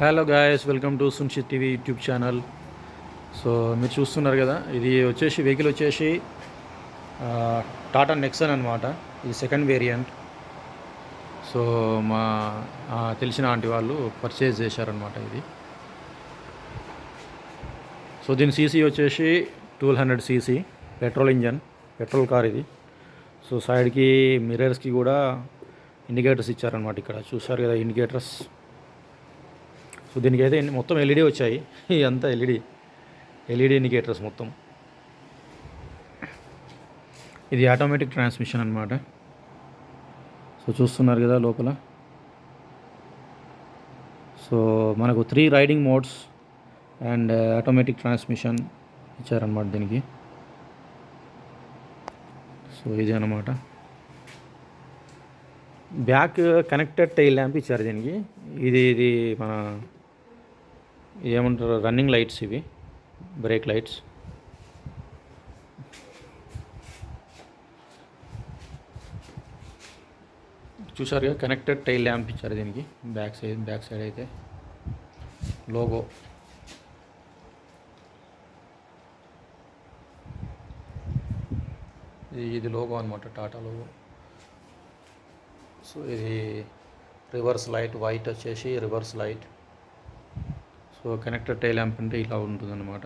Hello guys, welcome to సున్షిత్ TV YouTube channel. So మీరు చూస్తున్నారు కదా, ఇది వచ్చేసి వెహికల్ వచ్చేసి టాటా నెక్సన్ అనమాట. ఇది సెకండ్ వేరియంట్. సో మా తెలిసిన ఆంటీ వాళ్ళు పర్చేజ్ చేశారనమాట ఇది. సో దీని సీసీ వచ్చేసి 1200 CC petrol engine, petrol car ఇది. సో సైడ్కి మిర్రర్స్కి కూడా ఇండికేటర్స్ ఇచ్చారనమాట. ఇక్కడ చూసారు కదా ఇండికేటర్స్. సో దీనికి అయితే మొత్తం ఎల్ఈడి వచ్చాయి. ఇదంతా ఎల్ఈడి ఇండికేటర్స్ మొత్తం. ఇది ఆటోమేటిక్ ట్రాన్స్మిషన్ అనమాట. సో చూస్తున్నారు కదా లోపల. సో మనకు 3 riding modes and automatic transmission ఇచ్చారనమాట దీనికి. సో ఇది అనమాట. బ్యాక్ కనెక్టెడ్ టైల్ ల్యాంప్ ఇచ్చారు దీనికి. ఇది మన ఏమంటారు, రన్నింగ్ లైట్స్ ఇవి, బ్రేక్ లైట్స్. చూసారుగా కనెక్టెడ్ టైల్ ల్యాంప్ ఇచ్చారు దీనికి. బ్యాక్ సైడ్ అయితే లోగో. ఇది లోగో అనమాట, టాటా లోగో. సో ఇది రివర్స్ లైట్, వైట్ వచ్చేసి reverse light. So connected tail lamp అంటే ఇలా ఉంటుందన్నమాట.